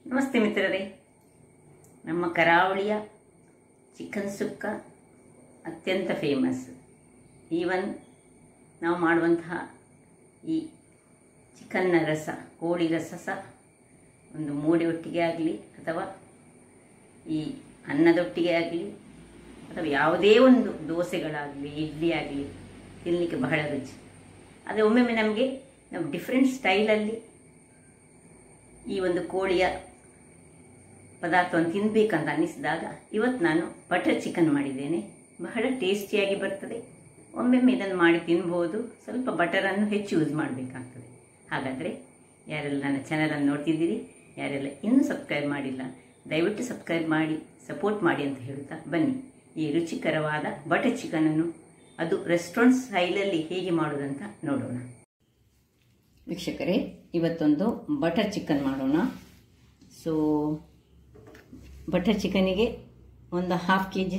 ನಮಸ್ತೆ ಮಿತ್ರರೇ. ನಮ್ಮ ಕರಾವಳಿಯ ಚಿಕನ್ ಸುಕ್ಕ ಅತ್ಯಂತ ಫೇಮಸ್. ಈವನ್ ನಾವು ಮಾಡುವಂತಹ ಈ ಚಿಕನ್ನ ರಸ, ಕೋಳಿ ರಸ ಸಹ ಒಂದು ಮೂಡೆ ಒಟ್ಟಿಗೆ ಆಗಲಿ ಅಥವಾ ಈ ಅನ್ನದೊಟ್ಟಿಗೆ ಆಗಲಿ ಅಥವಾ ಯಾವುದೇ ಒಂದು ದೋಸೆಗಳಾಗಲಿ ಇಡ್ಲಿ ಆಗಲಿ ತಿನ್ನಲಿಕ್ಕೆ ಬಹಳ ರುಚಿ. ಆದರೆ ಒಮ್ಮೊಮ್ಮೆ ನಮಗೆ ನಾವು ಡಿಫ್ರೆಂಟ್ ಸ್ಟೈಲಲ್ಲಿ ಈ ಒಂದು ಕೋಳಿಯ ಪದಾರ್ಥವನ್ನು ತಿನ್ನಬೇಕಂತ ಅನ್ನಿಸಿದಾಗ ಇವತ್ತು ನಾನು ಬಟರ್ ಚಿಕನ್ ಮಾಡಿದ್ದೇನೆ. ಬಹಳ ಟೇಸ್ಟಿಯಾಗಿ ಬರ್ತದೆ. ಒಮ್ಮೊಮ್ಮೆ ಇದನ್ನು ಮಾಡಿ ತಿನ್ಬೋದು. ಸ್ವಲ್ಪ ಬಟರನ್ನು ಹೆಚ್ಚು ಯೂಸ್ ಮಾಡಬೇಕಾಗ್ತದೆ. ಹಾಗಾದರೆ ಯಾರೆಲ್ಲ ನನ್ನ ಚಾನಲನ್ನು ನೋಡ್ತಿದ್ದೀರಿ, ಯಾರೆಲ್ಲ ಇನ್ನೂ ಸಬ್ಸ್ಕ್ರೈಬ್ ಮಾಡಿಲ್ಲ, ದಯವಿಟ್ಟು ಸಬ್ಸ್ಕ್ರೈಬ್ ಮಾಡಿ ಸಪೋರ್ಟ್ ಮಾಡಿ ಅಂತ ಹೇಳ್ತಾ ಬನ್ನಿ ಈ ರುಚಿಕರವಾದ ಬಟರ್ ಚಿಕನನ್ನು ಅದು ರೆಸ್ಟೋರೆಂಟ್ ಸ್ಟೈಲಲ್ಲಿ ಹೇಗೆ ಮಾಡೋದಂತ ನೋಡೋಣ. ವೀಕ್ಷಕರೇ, ಇವತ್ತೊಂದು ಬಟರ್ ಚಿಕನ್ ಮಾಡೋಣ. ಸೊ ಬಟರ್ ಚಿಕನಿಗೆ ಒಂದು 1/2 kg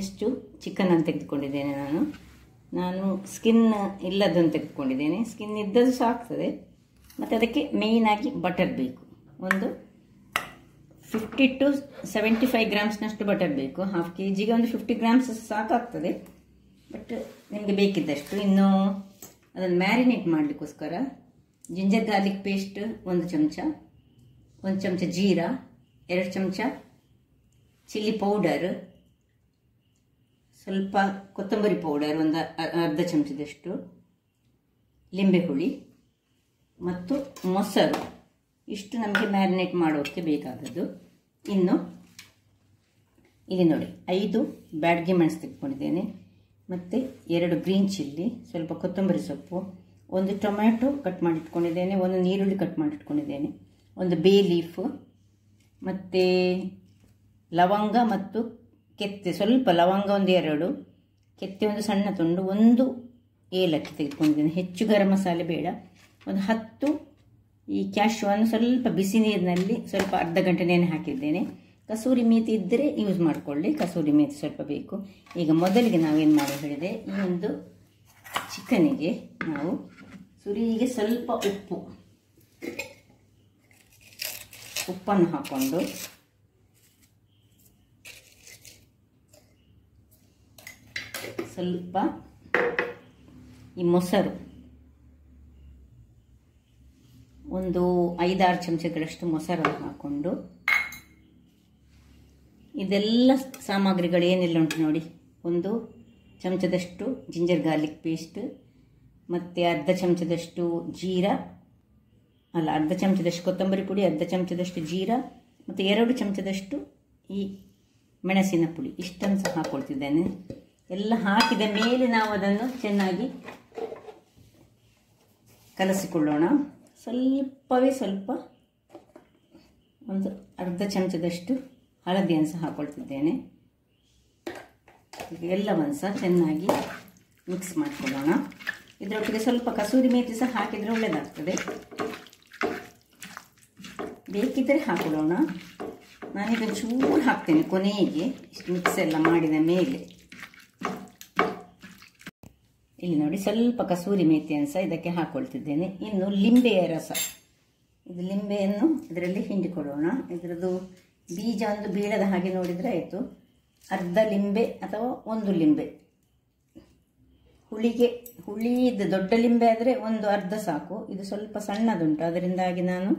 ಚಿಕನನ್ನು ತೆಗೆದುಕೊಂಡಿದ್ದೇನೆ. ನಾನು ಸ್ಕಿನ್ ಇಲ್ಲದನ್ನು ತೆಗೆದುಕೊಂಡಿದ್ದೇನೆ. ಸ್ಕಿನ್ ಇದ್ದದ್ದು ಸಹ ಆಗ್ತದೆ. ಮತ್ತು ಅದಕ್ಕೆ ಮೇಯ್ನಾಗಿ ಬಟರ್ ಬೇಕು. ಒಂದು 50 to 75 ಗ್ರಾಮ್ಸ್ನಷ್ಟು ಬಟರ್ ಬೇಕು. 1/2 kgಗೆ ಒಂದು 50 ಗ್ರಾಮ್ಸ್ ಸಾಕಾಗ್ತದೆ. ಬಟ್ ನಿಮಗೆ ಬೇಕಿದ್ದಷ್ಟು. ಇನ್ನು ಅದನ್ನು ಮ್ಯಾರಿನೇಟ್ ಮಾಡಲಿಕ್ಕೋಸ್ಕರ ಜಿಂಜರ್ ಗಾರ್ಲಿಕ್ ಪೇಸ್ಟ್ 1 ಚಮಚ, 1 ಚಮಚ ಜೀರಾ, 2 ಚಮಚ ಚಿಲ್ಲಿ ಪೌಡರ್, ಸ್ವಲ್ಪ ಕೊತ್ತಂಬರಿ ಪೌಡರ್, ಒಂದು ಅರ್ಧ ಚಮಚದಷ್ಟು, ಲಿಂಬೆ ಹುಳಿ ಮತ್ತು ಮೊಸರು. ಇಷ್ಟು ನಮಗೆ ಮ್ಯಾರಿನೇಟ್ ಮಾಡೋಕ್ಕೆ ಬೇಕಾದದ್ದು. ಇನ್ನು ಇಲ್ಲಿ ನೋಡಿ 5 ಬ್ಯಾಡಗಿ ಮೆಣಸು ತೆಗೆದುಕೊಂಡಿದ್ದೇನೆ, ಮತ್ತು 2 ಗ್ರೀನ್ ಚಿಲ್ಲಿ, ಸ್ವಲ್ಪ ಕೊತ್ತಂಬರಿ ಸೊಪ್ಪು, 1 ಟೊಮ್ಯಾಟೊ ಕಟ್ ಮಾಡಿಟ್ಕೊಂಡಿದ್ದೇನೆ, 1 ಈರುಳ್ಳಿ ಕಟ್ ಮಾಡಿಟ್ಕೊಂಡಿದ್ದೇನೆ, 1 ಬೇ ಲೀಫ್, ಮತ್ತು ಲವಂಗ ಮತ್ತು ಕೆತ್ತೆ, ಸ್ವಲ್ಪ ಲವಂಗ 1-2, ಕೆತ್ತೆ 1 ಸಣ್ಣ ತುಂಡು, 1 ಏಲಕ್ಕಿ ತೆಗೆದುಕೊಂಡಿದ್ದೇನೆ. ಹೆಚ್ಚು ಗರಂ ಮಸಾಲೆ ಬೇಡ. 1 10 ಈ ಕ್ಯಾಶ್ಯೂವನ್ನು ಸ್ವಲ್ಪ ಬಿಸಿ ನೀರಿನಲ್ಲಿ ಸ್ವಲ್ಪ ಅರ್ಧ ಗಂಟೆ ನೆನೆ ಹಾಕಿದ್ದೇನೆ. ಕಸೂರಿ ಮೇಥಿ ಇದ್ದರೆ ಯೂಸ್ ಮಾಡಿಕೊಳ್ಳಿ. ಕಸೂರಿ ಮೇಥಿ ಸ್ವಲ್ಪ ಬೇಕು. ಈಗ ಮೊದಲಿಗೆ ನಾವೇನು ಮಾಡೋ ಹೇಳಿದೆ, ಈ ಒಂದು ಚಿಕನಿಗೆ ನಾವು ಸುರಿಗೆ ಸ್ವಲ್ಪ ಉಪ್ಪನ್ನು ಹಾಕ್ಕೊಂಡು ಸ್ವಲ್ಪ ಈ ಮೊಸರು ಒಂದು 5-6 ಚಮಚಗಳಷ್ಟು ಮೊಸರನ್ನು ಹಾಕ್ಕೊಂಡು, ಇದೆಲ್ಲ ಸಾಮಗ್ರಿಗಳು ಏನೆಲ್ಲ ಉಂಟು ನೋಡಿ. 1 ಚಮಚದಷ್ಟು ಜಿಂಜರ್ ಗಾರ್ಲಿಕ್ ಪೇಸ್ಟ್, ಮತ್ತು ಅರ್ಧ ಚಮಚದಷ್ಟು ಅರ್ಧ ಚಮಚದಷ್ಟು ಕೊತ್ತಂಬರಿ ಪುಡಿ, ಅರ್ಧ ಚಮಚದಷ್ಟು ಜೀರಾ, ಮತ್ತು 2 ಚಮಚದಷ್ಟು ಈ ಮೆಣಸಿನ ಪುಡಿ. ಇಷ್ಟನ್ನು ಸಹ ಹಾಕ್ಕೊಳ್ತಿದ್ದೇನೆ. ಎಲ್ಲ ಹಾಕಿದ ಮೇಲೆ ನಾವು ಅದನ್ನು ಚೆನ್ನಾಗಿ ಕಲಸಿಕೊಳ್ಳೋಣ. ಸ್ವಲ್ಪ ಒಂದು ಅರ್ಧ ಚಮಚದಷ್ಟು ಹಳದಿಯನ್ನು ಸಹ ಹಾಕ್ಕೊಳ್ತಿದ್ದೇನೆ. ಎಲ್ಲವನ್ನು ಸಹ ಚೆನ್ನಾಗಿ ಮಿಕ್ಸ್ ಮಾಡಿಕೊಳ್ಳೋಣ. ಇದರೊಟ್ಟಿಗೆ ಸ್ವಲ್ಪ ಕಸೂರಿ ಮೇಥಿ ಸಹ ಹಾಕಿದರೆ ಒಳ್ಳೆಯದಾಗ್ತದೆ. ಬೇಕಿದ್ದರೆ ಹಾಕೊಳ್ಳೋಣ. ನಾನೀಗ ಚೂರು ಹಾಕ್ತೇನೆ ಕೊನೆಗೆ, ಇಷ್ಟು ಮಿಕ್ಸ್ ಎಲ್ಲ ಮಾಡಿದ ಮೇಲೆ. ಇಲ್ಲಿ ನೋಡಿ ಸ್ವಲ್ಪ ಕಸೂರಿ ಮೇಥಿಯನ್ನು ಸಹ ಇದಕ್ಕೆ ಹಾಕ್ಕೊಳ್ತಿದ್ದೇನೆ. ಇನ್ನು ಲಿಂಬೆಯ ರಸ, ಇದು ಲಿಂಬೆಯನ್ನು ಇದರಲ್ಲಿ ಹಿಂಡಿಕೊಳ್ಳೋಣ. ಇದರದ್ದು ಬೀಜ ಒಂದು ಬೀಳದ ಹಾಗೆ ನೋಡಿದರೆ ಆಯಿತು. ಅರ್ಧ ಲಿಂಬೆ ಅಥವಾ 1 ಲಿಂಬೆ. ಹುಳಿದು ದೊಡ್ಡ ಲಿಂಬೆ ಆದರೆ ಒಂದು ಅರ್ಧ ಸಾಕು. ಇದು ಸ್ವಲ್ಪ ಸಣ್ಣದುಂಟು, ಅದರಿಂದಾಗಿ ನಾನು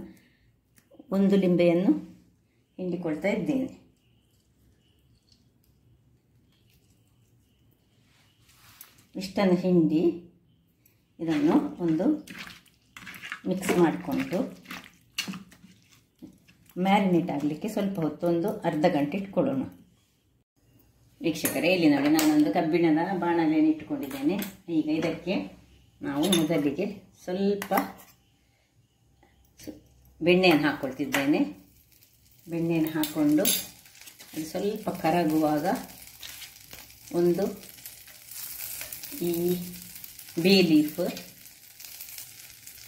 1 ಲಿಂಬೆಯನ್ನು ಹಿಂಡಿಕೊಳ್ತಾ ಇದ್ದೇನೆ. ಇಷ್ಟನ್ನು ಹಿಂಡಿ ಇದನ್ನು ಒಂದು ಮಿಕ್ಸ್ ಮಾಡಿಕೊಂಡು ಮ್ಯಾರಿನೇಟ್ ಆಗಲಿಕ್ಕೆ ಸ್ವಲ್ಪ ಹೊತ್ತು, ಒಂದು ಅರ್ಧ ಗಂಟೆ ಇಟ್ಕೊಳ್ಳೋಣ. ವೀಕ್ಷಕರೇ, ಇಲ್ಲಿ ನೋಡಿ ನಾನೊಂದು ಕಬ್ಬಿಣದ ಬಾಣಲೆಯನ್ನು ಇಟ್ಟುಕೊಂಡಿದ್ದೇನೆ. ಈಗ ಇದಕ್ಕೆ ನಾವು ಮೊದಲಿಗೆ ಸ್ವಲ್ಪ ಬೆಣ್ಣೆಯನ್ನು ಹಾಕ್ಕೊಳ್ತಿದ್ದೇನೆ. ಬೆಣ್ಣೆಯನ್ನು ಹಾಕ್ಕೊಂಡು ಅದು ಸ್ವಲ್ಪ ಕರಗುವಾಗ ಒಂದು ಈ ಬೇ ಲೀಫ್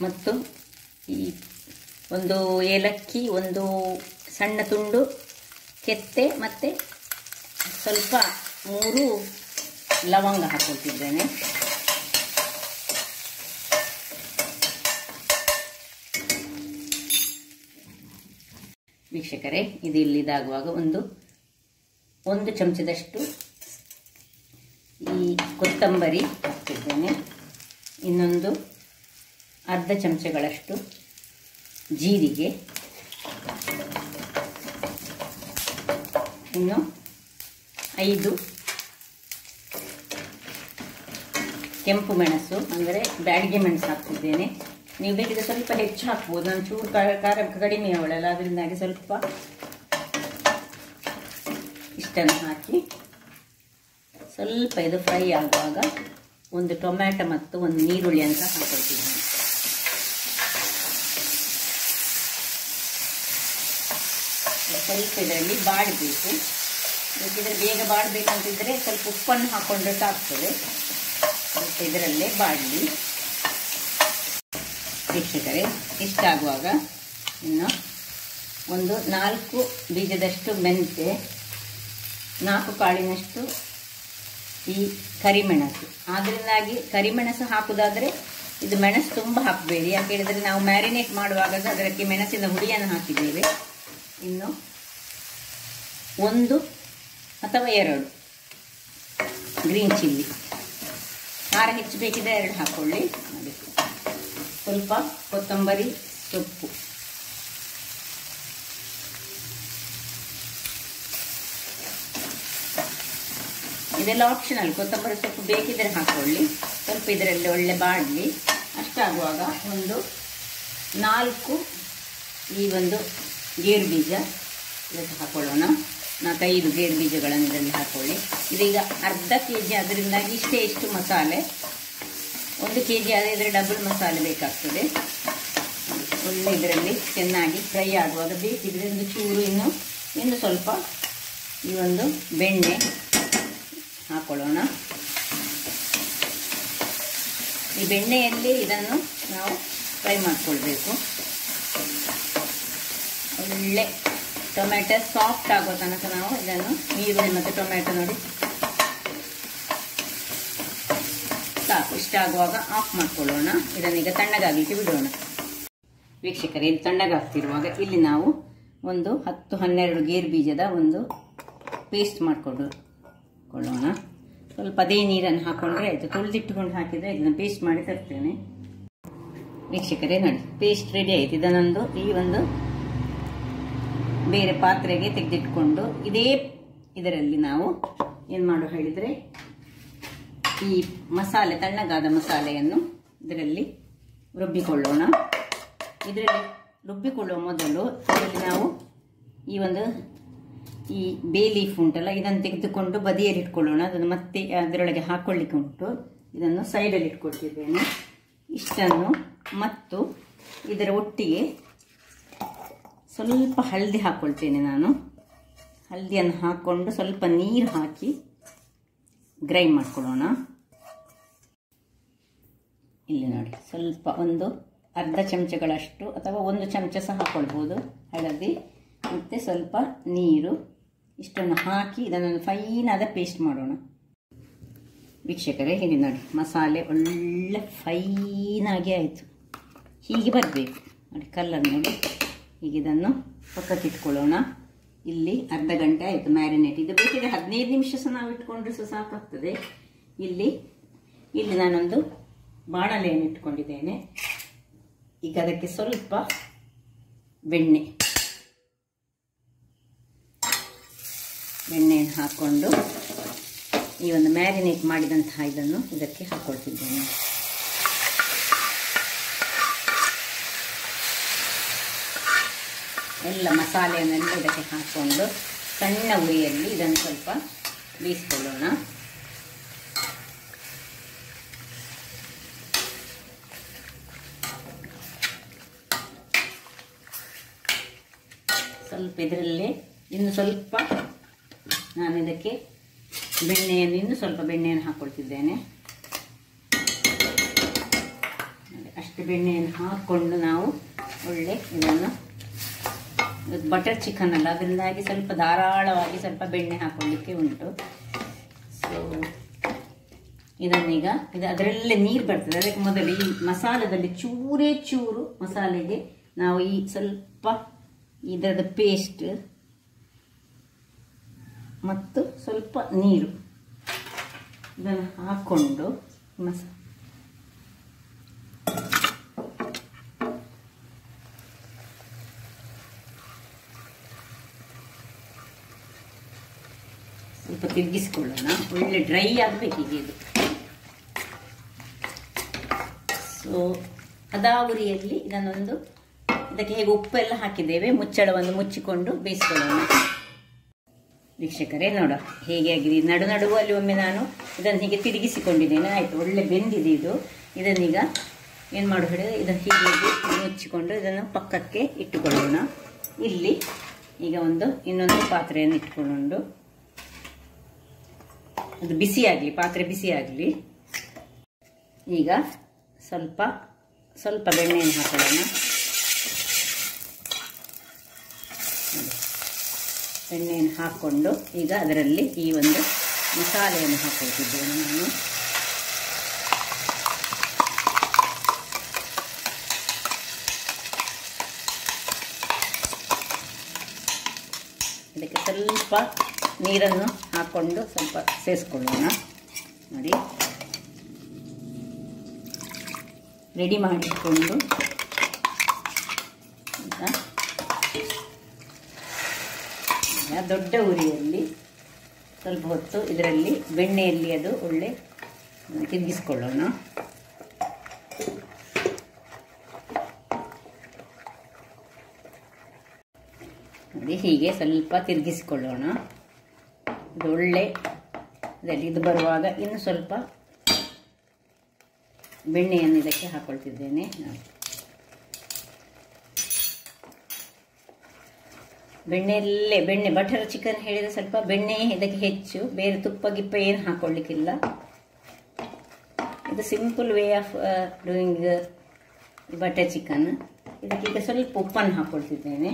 ಮತ್ತು ಈ 1 ಏಲಕ್ಕಿ, 1 ಸಣ್ಣ ತುಂಡು ಕೆತ್ತೆ, ಮತ್ತು ಸ್ವಲ್ಪ 3 ಲವಂಗ ಹಾಕ್ಕೊಳ್ತಿದ್ದೇನೆ. ವೀಕ್ಷಕರೇ, ಇದು ಇದಾಗುವಾಗ ಒಂದು ಚಮಚದಷ್ಟು ಈ ಕೊತ್ತಂಬರಿ ಹಾಕ್ತಿದ್ದೇನೆ. ಇನ್ನೊಂದು ಅರ್ಧ ಚಮಚಗಳಷ್ಟು ಜೀರಿಗೆ, ಇನ್ನು 5 ಕೆಂಪು ಮೆಣಸು ಅಂದರೆ ಬ್ಯಾಡಿಗೆ ಮೆಣಸು ಹಾಕ್ತಿದ್ದೇನೆ. ನೀವು ಬೇಕಿದ್ರೆ ಸ್ವಲ್ಪ ಹೆಚ್ಚು ಹಾಕ್ಬೋದು. ನಾನು ಚೂರು ಖಾರ ಕಡಿಮೆ ಅವಳಲ್ಲ, ಅದರಿಂದಾಗಿ ಸ್ವಲ್ಪ ಇಷ್ಟನ್ನು ಹಾಕಿ ಸ್ವಲ್ಪ ಇದು ಫ್ರೈ ಆಗುವಾಗ ಒಂದು ಟೊಮ್ಯಾಟೊ ಮತ್ತು ಒಂದು ನೀರುಳ್ಳಿ ಅಂತ ಹಾಕೊಳ್ತಿದ್ದೇನೆ. ಸ್ವಲ್ಪ ಇದರಲ್ಲಿ ಬಾಡಬೇಕು. ಬೇಕಿದ್ರೆ ಬೇಗ ಬಾಡಬೇಕಂತಿದ್ರೆ ಸ್ವಲ್ಪ ಉಪ್ಪನ್ನು ಹಾಕೊಂಡ್ರೆ ಸಾಕ್ತದೆ. ಸ್ವಲ್ಪ ಇದರಲ್ಲೇ ಬಾಡಲಿ. ವೀಕ್ಷಕರೇ, ಇಷ್ಟಾಗುವಾಗ ಇನ್ನು ಒಂದು 4 ಬೀಜದಷ್ಟು ಮೆಂತೆ, 4 ಕಾಳಿನಷ್ಟು ಈ ಕರಿಮೆಣಸು. ಆದ್ದರಿಂದಾಗಿ ಕರಿಮೆಣಸು ಹಾಕುವುದಾದರೆ ಇದು ಮೆಣಸು ತುಂಬ ಹಾಕಬೇಡಿ. ಯಾಕೆ ಹೇಳಿದರೆ ನಾವು ಮ್ಯಾರಿನೇಟ್ ಮಾಡುವಾಗ ಅದಕ್ಕೆ ಮೆಣಸಿನ ಹುಡಿಯನ್ನು ಹಾಕಿದ್ದೇವೆ. ಇನ್ನು 1 ಅಥವಾ 2 ಗ್ರೀನ್ ಚಿಲ್ಲಿ. ಖಾರ ಹೆಚ್ಚು ಬೇಕಿದ್ರೆ 2 ಹಾಕೊಳ್ಳಿ. ಸ್ವಲ್ಪ ಕೊತ್ತಂಬರಿ ಸೊಪ್ಪು, ಇದೆಲ್ಲ ಆಪ್ಷನಲ್. ಕೊತ್ತಂಬರಿ ಸೊಪ್ಪು ಬೇಕಿದ್ರೆ ಹಾಕೊಳ್ಳಿ. ಸ್ವಲ್ಪ ಇದರಲ್ಲಿ ಒಳ್ಳೆ ಬಾಡಲಿ. ಅಷ್ಟಾಗುವಾಗ ಒಂದು 4 ಈ ಒಂದು ಗೇರು ಬೀಜ ಇದಕ್ಕೆ ಹಾಕೊಳ್ಳೋಣ. 4-5 ಗೇರು ಬೀಜಗಳನ್ನು ಇದರಲ್ಲಿ ಹಾಕೊಳ್ಳಿ. ಇದೀಗ ಅರ್ಧ kg, ಅದರಿಂದಾಗಿ ಇಷ್ಟು ಮಸಾಲೆ. 1 kg ಆದರೆ ಡಬಲ್ ಮಸಾಲೆ ಬೇಕಾಗ್ತದೆ. ಒಳ್ಳೆ ಇದರಲ್ಲಿ ಚೆನ್ನಾಗಿ ಫ್ರೈ ಆಗುವಾಗ ಬೇಕಿದ್ರೆ ಒಂದು ಚೂರು ಇನ್ನು ಸ್ವಲ್ಪ ಈ ಒಂದು ಬೆಣ್ಣೆ ಹಾಕೊಳ್ಳೋಣ. ಈ ಬೆಣ್ಣೆಯಲ್ಲಿ ಇದನ್ನು ನಾವು ಫ್ರೈ ಮಾಡಿಕೊಳ್ಬೇಕು. ಒಳ್ಳೆ ಟೊಮೆಟೊ ಸಾಫ್ಟ್ ಆಗೋ ತನಕ ನಾವು ಇದನ್ನು ಈರುಳ್ಳಿ ಮತ್ತು ಟೊಮೆಟೊ ನೋಡಿ ಸಾಕು. ಇಷ್ಟ ಆಗುವಾಗ ಆಫ್ ಮಾಡ್ಕೊಳ್ಳೋಣ. ಇದನ್ನೀಗ ತಣ್ಣಗಾಗಲಿಕ್ಕೆ ಬಿಡೋಣ. ವೀಕ್ಷಕರೇ, ಇದು ತಣ್ಣಗಾಗ್ತಿರುವಾಗ ಇಲ್ಲಿ ನಾವು ಒಂದು 10-12 ಗೇರು ಬೀಜದ ಒಂದು ಪೇಸ್ಟ್ ಮಾಡಿಕೊಳ್ಳೋಣ. ಸ್ವಲ್ಪ ಅದೇ ನೀರನ್ನು ಹಾಕೊಂಡ್ರೆ ಆಯಿತು. ತೊಳೆದಿಟ್ಟುಕೊಂಡು ಹಾಕಿದರೆ ಇದನ್ನು ಪೇಸ್ಟ್ ಮಾಡಿ ತರ್ತೇನೆ. ವೀಕ್ಷಕರೇ ನೋಡಿ, ಪೇಸ್ಟ್ ರೆಡಿ ಆಯಿತು. ಇದನ್ನೊಂದು ಈ ಒಂದು ಬೇರೆ ಪಾತ್ರೆಗೆ ತೆಗೆದಿಟ್ಕೊಂಡು ಇದರಲ್ಲಿ ನಾವು ಏನು ಮಾಡೋ ಹೇಳಿದರೆ ಈ ಮಸಾಲೆ, ತಣ್ಣಗಾದ ಮಸಾಲೆಯನ್ನು ಇದರಲ್ಲಿ ರುಬ್ಬಿಕೊಳ್ಳೋಣ. ಇದರಲ್ಲಿ ರುಬ್ಬಿಕೊಳ್ಳುವ ಮೊದಲು ಇದರಲ್ಲಿ ನಾವು ಈ ಬೇ ಲೀಫ್ ಉಂಟಲ್ಲ, ಇದನ್ನು ತೆಗೆದುಕೊಂಡು ಬದಿಯಲ್ಲಿ ಇಟ್ಕೊಳ್ಳೋಣ. ಅದನ್ನು ಮತ್ತೆ ಅದರೊಳಗೆ ಹಾಕೊಳ್ಳಿಕ್ಕೆ ಉಂಟು. ಇದನ್ನು ಸೈಡಲ್ಲಿ ಇಟ್ಕೊಳ್ತಿದ್ದೇನೆ. ಇಷ್ಟನ್ನು ಮತ್ತು ಇದರ ಒಟ್ಟಿಗೆ ಸ್ವಲ್ಪ ಹಳದಿ ಹಾಕ್ಕೊಳ್ತೇನೆ ನಾನು. ಹಳದಿಯನ್ನು ಹಾಕ್ಕೊಂಡು ಸ್ವಲ್ಪ ನೀರು ಹಾಕಿ ಗ್ರೈಂಡ್ ಮಾಡ್ಕೊಳ್ಳೋಣ. ಇಲ್ಲಿ ನೋಡಿ, ಸ್ವಲ್ಪ ಒಂದು ಅರ್ಧ ಚಮಚಗಳಷ್ಟು ಅಥವಾ 1 ಚಮಚ ಸಹ ಹಾಕ್ಕೊಳ್ಬೋದು ಹಳದಿ, ಮತ್ತು ಸ್ವಲ್ಪ ನೀರು. ಇಷ್ಟನ್ನು ಹಾಕಿ ಇದನ್ನು ಫೈನಾದ ಪೇಸ್ಟ್ ಮಾಡೋಣ. ವೀಕ್ಷಕರೇ, ಇಲ್ಲಿ ನೋಡಿ, ಮಸಾಲೆ ಒಳ್ಳೆ ಫೈನಾಗಿ ಆಯಿತು. ಹೀಗೆ ಬರಬೇಕು ನೋಡಿ, ಕಲರ್ ನೋಡಿ. ಈಗ ಇದನ್ನು ಪಕ್ಕಕ್ಕೆ ಇಟ್ಕೊಳ್ಳೋಣ. ಇಲ್ಲಿ ಅರ್ಧ ಗಂಟೆ ಆಯಿತು ಮ್ಯಾರಿನೇಟ್. ಇದು ಬೇಕಿದ್ರೆ 15 ನಿಮಿಷ ಸಹ ನಾವು ಇಟ್ಕೊಂಡ್ರೆ ಸಹ ಸಾಕಾಗ್ತದೆ. ಇಲ್ಲಿ ನಾನೊಂದು ಬಾಣಲೆಯನ್ನು ಇಟ್ಕೊಂಡಿದ್ದೇನೆ. ಈಗ ಅದಕ್ಕೆ ಸ್ವಲ್ಪ ಬೆಣ್ಣೆಯನ್ನು ಹಾಕ್ಕೊಂಡು ಈ ಒಂದು ಮ್ಯಾರಿನೇಟ್ ಮಾಡಿದಂತಹ ಇದನ್ನು ಇದಕ್ಕೆ ಹಾಕ್ಕೊಳ್ತಿದ್ದೇನೆ. ಎಲ್ಲ ಮಸಾಲೆಯನ್ನೆಲ್ಲ ಇದಕ್ಕೆ ಹಾಕ್ಕೊಂಡು ಸಣ್ಣ ಉರಿಯಲ್ಲಿ ಇದನ್ನು ಸ್ವಲ್ಪ ಬೇಯಿಸ್ಕೊಳ್ಳೋಣ. ಸ್ವಲ್ಪ ಇದರಲ್ಲೇ ಇನ್ನು ಸ್ವಲ್ಪ ನಾನು ಇದಕ್ಕೆ ಇನ್ನೂ ಸ್ವಲ್ಪ ಬೆಣ್ಣೆಯನ್ನು ಹಾಕ್ಕೊಳ್ತಿದ್ದೇನೆ. ಅಷ್ಟು ಬೆಣ್ಣೆಯನ್ನು ಹಾಕ್ಕೊಂಡು ನಾವು ಒಳ್ಳೆ ಇದನ್ನು, ಬಟರ್ ಚಿಕನ್ ಅಲ್ಲ, ಅದರಿಂದಾಗಿ ಸ್ವಲ್ಪ ಧಾರಾಳವಾಗಿ ಸ್ವಲ್ಪ ಬೆಣ್ಣೆ ಹಾಕೊಳ್ಳಿಕ್ಕೆ ಉಂಟು. ಸೊ ಇದನ್ನೀಗ ಅದರಲ್ಲೇ ನೀರು ಬರ್ತದೆ. ಅದಕ್ಕೆ ಮೊದಲು ಈ ಮಸಾಲದಲ್ಲಿ ಚೂರೇ ಚೂರು ಮಸಾಲೆಗೆ ನಾವು ಈ ಸ್ವಲ್ಪ ಇದರದ ಪೇಸ್ಟ್ ಮತ್ತು ಸ್ವಲ್ಪ ನೀರು ಇದನ್ನು ಹಾಕ್ಕೊಂಡು ಸ್ವಲ್ಪ ತಿರುಗಿಸ್ಕೊಳ್ಳೋಣ. ಒಳ್ಳೆ ಡ್ರೈ ಆಗಬೇಕೀಗ ಇದು. ಸೊ ಅದಾ ಉರಿಯಲ್ಲಿ ಇದನ್ನೊಂದು ಇದಕ್ಕೆ ಹೇಗೆ ಉಪ್ಪೆಲ್ಲ ಹಾಕಿದ್ದೇವೆ ಮುಚ್ಚಳವನ್ನು ಮುಚ್ಚಿಕೊಂಡು ಬೇಯಿಸ್ಕೊಳ್ಳೋಣ. ವೀಕ್ಷಕರೇ ನೋಡ ಹೇಗೆ ಆಗಿದೆ. ನಡು ನಡುವಲ್ಲಿ ಒಮ್ಮೆ ನಾನು ಇದನ್ನು ಹೀಗೆ ತಿರುಗಿಸಿಕೊಂಡಿದ್ದೇನೆ. ಆಯಿತು, ಒಳ್ಳೆ ಬೆಂದಿದೆ ಇದು. ಇದನ್ನೀಗ ಏನು ಮಾಡು ಹೇಳಿದ್ರೆ ಇದನ್ನು ಹೀಗೆ ಮುಚ್ಚಿಕೊಂಡು ಇದನ್ನು ಪಕ್ಕಕ್ಕೆ ಇಟ್ಟುಕೊಳ್ಳೋಣ. ಇಲ್ಲಿ ಈಗ ಇನ್ನೊಂದು ಪಾತ್ರೆಯನ್ನು ಇಟ್ಕೊಂಡು ಅದು ಬಿಸಿಯಾಗಲಿ, ಪಾತ್ರೆ ಬಿಸಿಯಾಗಲಿ. ಈಗ ಸ್ವಲ್ಪ ಸ್ವಲ್ಪ ಬೆಣ್ಣೆಯನ್ನು ಹಾಕೊಳ್ಳೋಣ. ಬೆಣ್ಣೆಯನ್ನು ಹಾಕ್ಕೊಂಡು ಈಗ ಅದರಲ್ಲಿ ಈ ಒಂದು ಮಸಾಲೆಯನ್ನು ಹಾಕೊಳ್ತಿದ್ದೇನೆ ನಾನು. ಇದಕ್ಕೆ ಸ್ವಲ್ಪ ನೀರನ್ನು ಹಾಕ್ಕೊಂಡು ಸ್ವಲ್ಪ ಸೇರಿಸ್ಕೊಳ್ಳೋಣ. ನೋಡಿ ರೆಡಿ ಮಾಡಿಕೊಂಡು ಈಗ ದೊಡ್ಡ ಉರಿಯಲ್ಲಿ ಸ್ವಲ್ಪ ಹೊತ್ತು ಇದರಲ್ಲಿ ಬೆಣ್ಣೆಯಲ್ಲಿ ಅದು ಒಳ್ಳೆ ತಿರುಗಿಸ್ಕೊಳ್ಳೋಣ. ನೋಡಿ ಹೀಗೆ ಸ್ವಲ್ಪ ತಿರುಗಿಸಿಕೊಳ್ಳೋಣ. ಇದು ಒಳ್ಳೆ ಇದರಲ್ಲಿ ಇದು ಬರುವಾಗ ಇನ್ನು ಸ್ವಲ್ಪ ಬೆಣ್ಣೆಯನ್ನು ಇದಕ್ಕೆ ಹಾಕೊಳ್ತಿದ್ದೇನೆ. ಬೆಣ್ಣೆ ಬಟರ್ ಚಿಕನ್ ಹೇಳಿದ್ರೆ ಸ್ವಲ್ಪ ಬೆಣ್ಣೆ ಇದಕ್ಕೆ ಹೆಚ್ಚು, ಬೇರೆ ತುಪ್ಪ ಗಿಪ್ಪ ಏನು ಹಾಕೊಳ್ಳಿಕ್ಕಿಲ್ಲ. ಇದು simple way of doing butter chicken. ಇದಕ್ಕೀಗ ಸ್ವಲ್ಪ ಉಪ್ಪನ್ನು ಹಾಕೊಳ್ತಿದ್ದೇನೆ.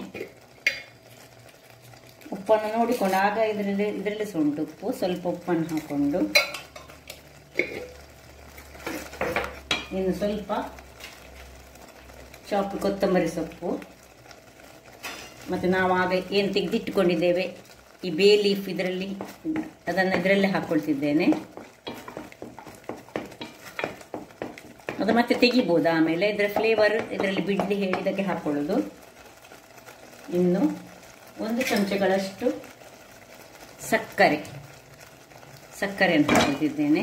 ಉಪ್ಪನ್ನು ನೋಡಿಕೊಂಡು ಆಗ ಇದರಲ್ಲಿ ಸಹ ಉಂಟು ಉಪ್ಪು. ಸ್ವಲ್ಪ ಉಪ್ಪನ್ನು ಹಾಕ್ಕೊಂಡು ಇನ್ನು ಸ್ವಲ್ಪ ಚಾಪ್ ಕೊತ್ತಂಬರಿ ಸೊಪ್ಪು ಮತ್ತು ನಾವು ಆಗ ಏನು ತೆಗೆದಿಟ್ಟುಕೊಂಡಿದ್ದೇವೆ ಈ ಬೇ ಲೀಫ್ ಇದರಲ್ಲಿ ಅದನ್ನು ಇದರಲ್ಲೇ ಹಾಕ್ಕೊಳ್ತಿದ್ದೇನೆ. ಅದು ಮತ್ತೆ ತೆಗಿಬೋದು ಆಮೇಲೆ. ಇದರ ಫ್ಲೇವರ್ ಇದರಲ್ಲಿ ಬಿಡ್ಲಿ ಹೇಳಿ ಇದಕ್ಕೆ ಹಾಕ್ಕೊಳ್ಳೋದು. ಇನ್ನು 1 ಚಮಚಗಳಷ್ಟು ಸಕ್ಕರೆಯನ್ನು ಹಾಕೊಳ್ತಿದ್ದೇನೆ.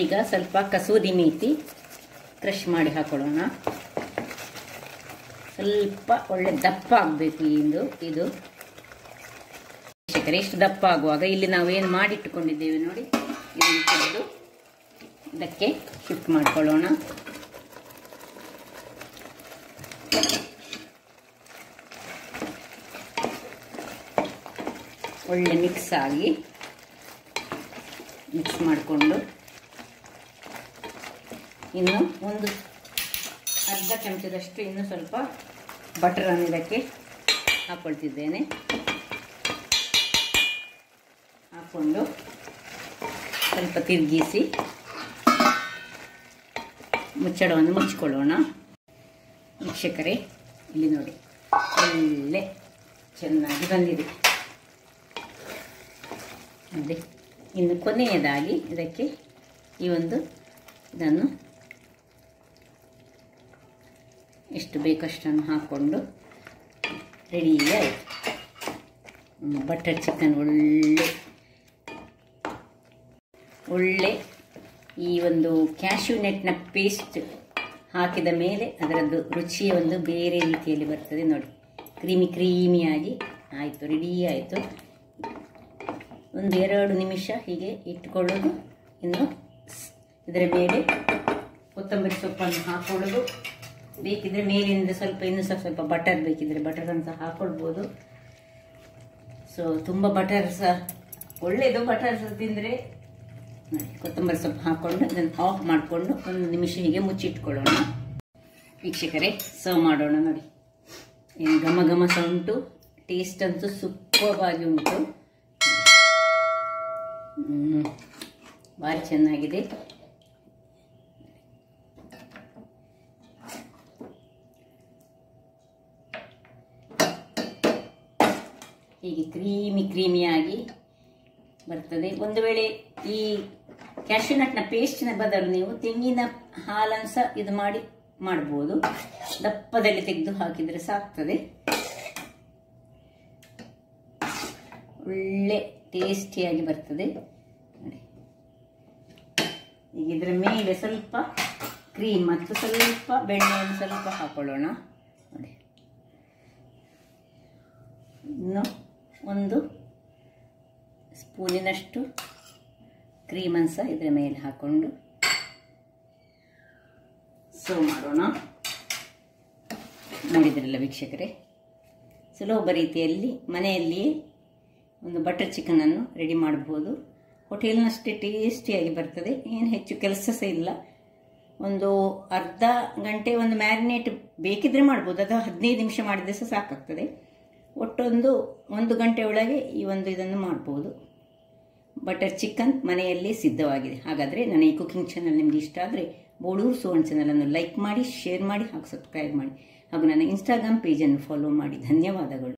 ಈಗ ಸ್ವಲ್ಪ ಕಸೂರಿ ಮೇಥಿ ಕ್ರಷ್ ಮಾಡಿ ಹಾಕೊಳ್ಳೋಣ. ಸ್ವಲ್ಪ ಒಳ್ಳೆ ದಪ್ಪ ಆಗಬೇಕು ಇದು. ಇಷ್ಟು ದಪ್ಪ ಆಗುವಾಗ ಇಲ್ಲಿ ನಾವು ಏನು ಮಾಡಿಟ್ಟುಕೊಂಡಿದ್ದೇವೆ ನೋಡಿ, ಇದನ್ನು ತೆಗೆದು ಇದಕ್ಕೆ ಶಿಫ್ಟ್ ಮಾಡಿಕೊಳ್ಳೋಣ. ಒಳ್ಳೆ ಮಿಕ್ಸ್ ಮಾಡಿಕೊಂಡು ಇನ್ನು ಒಂದು ಅರ್ಧ ಚಮಚದಷ್ಟು ಇನ್ನು ಸ್ವಲ್ಪ ಬಟರನ್ನು ಇದಕ್ಕೆ ಹಾಕ್ಕೊಳ್ತಿದ್ದೇನೆ. ಹಾಕ್ಕೊಂಡು ಸ್ವಲ್ಪ ತಿರುಗಿಸಿ ಮುಚ್ಚಳವನ್ನು ಮುಚ್ಚಿಕೊಳ್ಳೋಣ. ವೀಕ್ಷಕರೇ ಇಲ್ಲಿ ನೋಡಿ ಒಳ್ಳೆ ಚೆನ್ನಾಗಿ ಬಂದಿದೆ. ಅದೇ ಇನ್ನು ಕೊನೆಯದಾಗಿ ಇದಕ್ಕೆ ಇದನ್ನು ಎಷ್ಟು ಬೇಕಷ್ಟನ್ನು ಹಾಕ್ಕೊಂಡು ರೆಡಿ ಆಯಿತು. ಬಟರ್ ಚಿಕನ್ ಒಳ್ಳೆ ಈ ಒಂದು ಕ್ಯಾಶ್ಯೂ ನೆಟ್ನ ಪೇಸ್ಟ್ ಹಾಕಿದ ಮೇಲೆ ಅದರದ್ದು ರುಚಿಯ ಒಂದು ಬೇರೆ ರೀತಿಯಲ್ಲಿ ಬರ್ತದೆ ನೋಡಿ. ಕ್ರೀಮಿಯಾಗಿ ಆಯಿತು, ರೆಡಿ ಆಯಿತು. 1-2 ನಿಮಿಷ ಹೀಗೆ ಇಟ್ಕೊಳ್ಳೋದು. ಇನ್ನು ಇದರ ಮೇಲೆ ಕೊತ್ತಂಬರಿ ಸೊಪ್ಪನ್ನು ಹಾಕೊಳ್ಳೋದು. ಬೇಕಿದ್ರೆ ಮೇಲಿಂದ ಇನ್ನೂ ಸ್ವಲ್ಪ ಬಟರ್ ಬೇಕಿದ್ರೆ ಬಟರನ್ನು ಸಹ ಹಾಕೊಳ್ಬೋದು. ಸೊ ತುಂಬ ಬಟರ್ ಸಹ ಒಳ್ಳೆಯದು. ಬಟರ್ ತಿಂದರೆ ಕೊತ್ತಂಬರಿ ಸೊಪ್ಪು ಹಾಕ್ಕೊಂಡು ಇದನ್ನು ಆಫ್ ಮಾಡಿಕೊಂಡು 1 ನಿಮಿಷ ಹೀಗೆ ಮುಚ್ಚಿಟ್ಕೊಳ್ಳೋಣ. ವೀಕ್ಷಕರೇ ಸರ್ವ್ ಮಾಡೋಣ. ನೋಡಿ ಏನು ಘಮ ಸಹ ಉಂಟು. ಟೇಸ್ಟ್ ಅಂತೂ ಸೂಪರ್ ಆಗಿ ಉಂಟು. ಭಾರಿ ಚೆನ್ನಾಗಿದೆ. ಹೀಗೆ ಕ್ರೀಮಿಯಾಗಿ ಬರ್ತದೆ. ಒಂದು ವೇಳೆ ಈ ಕ್ಯಾಶ್ಯೂನಟ್ನ ಪೇಸ್ಟಿನ ಬದಲು ನೀವು ತೆಂಗಿನ ಹಾಲನ್ನು ಸಹ ಇದು ಮಾಡ್ಬೋದು. ದಪ್ಪದಲ್ಲಿ ತೆಗೆದು ಹಾಕಿದರೆ ಸಾಕ್ತದೆ. ಒಳ್ಳೆ ಟೇಸ್ಟಿಯಾಗಿ ಬರ್ತದೆ ನೋಡಿ. ಈಗ ಇದರ ಮೇಲೆ ಸ್ವಲ್ಪ ಕ್ರೀಮ್ ಮತ್ತು ಸ್ವಲ್ಪ ಬೆಣ್ಣೆಯನ್ನು ಸ್ವಲ್ಪ ಹಾಕೊಳ್ಳೋಣ ನೋಡಿ. ಇನ್ನು ಒಂದು ಸ್ಪೂನಿನಷ್ಟು ಕ್ರೀಮನ್ನು ಸಹ ಇದರ ಮೇಲೆ ಹಾಕೊಂಡು ಸರ್ವ್ ಮಾಡೋಣ. ನೋಡಿದ್ರಲ್ಲ ವೀಕ್ಷಕರೇ, ಸುಲಭ ರೀತಿಯಲ್ಲಿ ಮನೆಯಲ್ಲಿಯೇ ಒಂದು ಬಟರ್ ಚಿಕನನ್ನು ರೆಡಿ ಮಾಡಬಹುದು. ಹೋಟೆಲ್ನಷ್ಟೇ ಟೇಸ್ಟಿಯಾಗಿ ಬರ್ತದೆ. ಏನು ಹೆಚ್ಚು ಕೆಲಸ ಸಹ ಇಲ್ಲ. ಒಂದು ಅರ್ಧ ಗಂಟೆ ಒಂದು ಮ್ಯಾರಿನೇಟ್ ಬೇಕಿದ್ರೆ ಮಾಡ್ಬೋದು, ಅಥವಾ 15 ನಿಮಿಷ ಮಾಡಿದರೆ ಸಹ ಸಾಕಾಗ್ತದೆ. ಒಟ್ಟೊಂದು 1 ಗಂಟೆ ಒಳಗೆ ಇದನ್ನು ಮಾಡ್ಬೋದು. ಬಟರ್ ಚಿಕನ್ ಮನೆಯಲ್ಲಿ ಸಿದ್ಧವಾಗಿದೆ. ಹಾಗಾದರೆ ನನ್ನ ಈ ಕುಕಿಂಗ್ ಚಾನಲ್ ನಿಮಗೆ ಇಷ್ಟ ಆದರೆ ಬೋಳೂರು ಸುವರ್ಣ ಚಾನಲನ್ನು ಲೈಕ್ ಮಾಡಿ, ಶೇರ್ ಮಾಡಿ ಹಾಗೂ ಸಬ್ಸ್ಕ್ರೈಬ್ ಮಾಡಿ ಹಾಗೂ ನನ್ನ ಇನ್ಸ್ಟಾಗ್ರಾಮ್ ಪೇಜನ್ನು ಫಾಲೋ ಮಾಡಿ. ಧನ್ಯವಾದಗಳು.